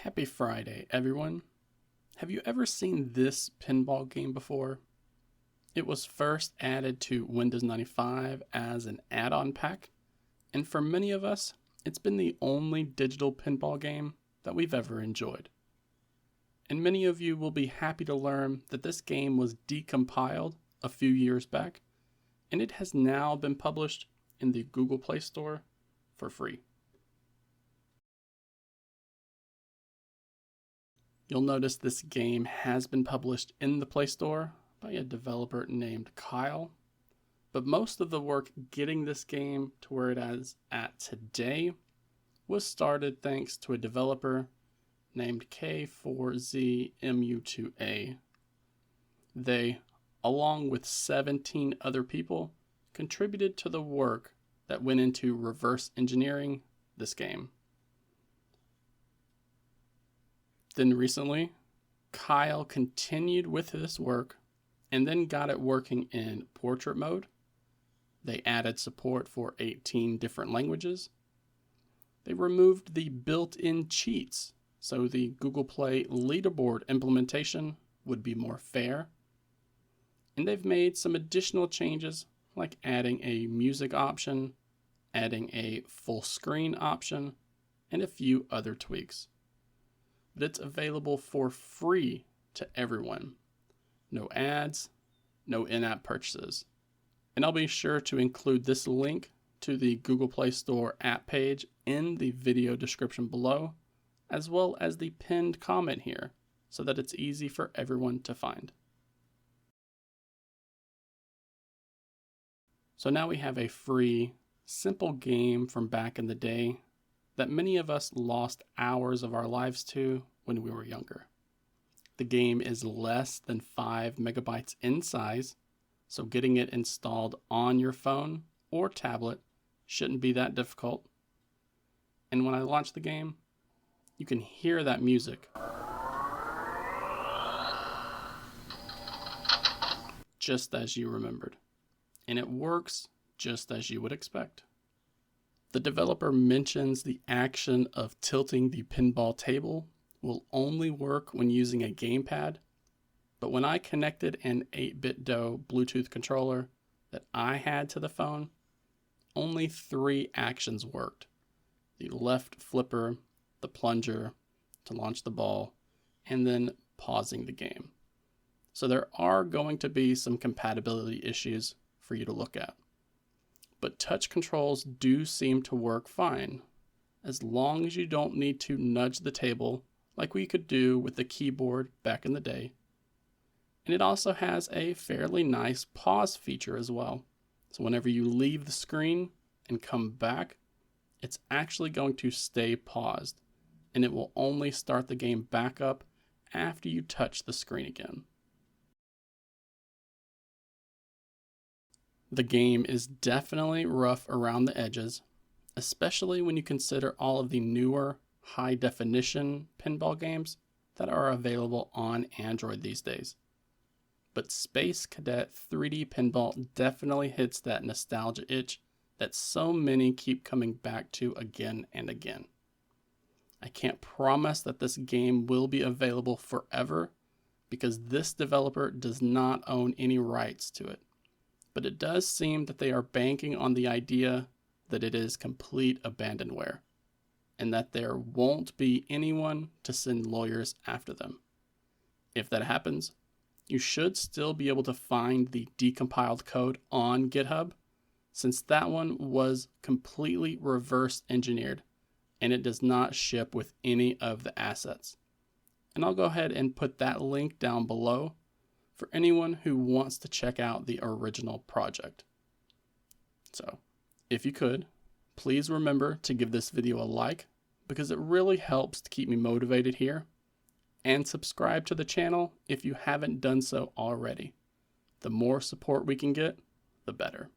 Happy Friday, everyone. Have you ever seen this pinball game before? It was first added to Windows 95 as an add-on pack, and for many of us, it's been the only digital pinball game that we've ever enjoyed. And many of you will be happy to learn that this game was decompiled a few years back, and it has now been published in the Google Play Store for free. You'll notice this game has been published in the Play Store by a developer named Kyle, but most of the work getting this game to where it is at today was started thanks to a developer named K4ZMU2A. They, along with 17 other people, contributed to the work that went into reverse engineering this game. Then recently, Kyle continued with this work and then got it working in portrait mode. They added support for 18 different languages. They removed the built-in cheats so the Google Play leaderboard implementation would be more fair. And they've made some additional changes like adding a music option, adding a full screen option, and a few other tweaks. But it's available for free to everyone. No ads, no in-app purchases. And I'll be sure to include this link to the Google Play Store app page in the video description below, as well as the pinned comment here, so that it's easy for everyone to find. So now we have a free, simple game from back in the day that many of us lost hours of our lives to when we were younger. The game is less than 5 megabytes in size, so getting it installed on your phone or tablet shouldn't be that difficult. And when I launch the game, you can hear that music just as you remembered. And it works just as you would expect. The developer mentions the action of tilting the pinball table will only work when using a gamepad, but when I connected an 8BitDo Bluetooth controller that I had to the phone, only 3 actions worked. The left flipper, the plunger to launch the ball, and then pausing the game. So there are going to be some compatibility issues for you to look at. But touch controls do seem to work fine, as long as you don't need to nudge the table like we could do with the keyboard back in the day. And it also has a fairly nice pause feature as well. So whenever you leave the screen and come back, it's actually going to stay paused, and it will only start the game back up after you touch the screen again. The game is definitely rough around the edges, especially when you consider all of the newer high-definition pinball games that are available on Android these days. But Space Cadet 3D Pinball definitely hits that nostalgia itch that so many keep coming back to again and again. I can't promise that this game will be available forever because this developer does not own any rights to it. But it does seem that they are banking on the idea that it is complete abandonware, and that there won't be anyone to send lawyers after them. If that happens, you should still be able to find the decompiled code on GitHub, since that one was completely reverse engineered, and it does not ship with any of the assets. And I'll go ahead and put that link down below for anyone who wants to check out the original project. So, if you could, please remember to give this video a like, because it really helps to keep me motivated here, and subscribe to the channel if you haven't done so already. The more support we can get, the better.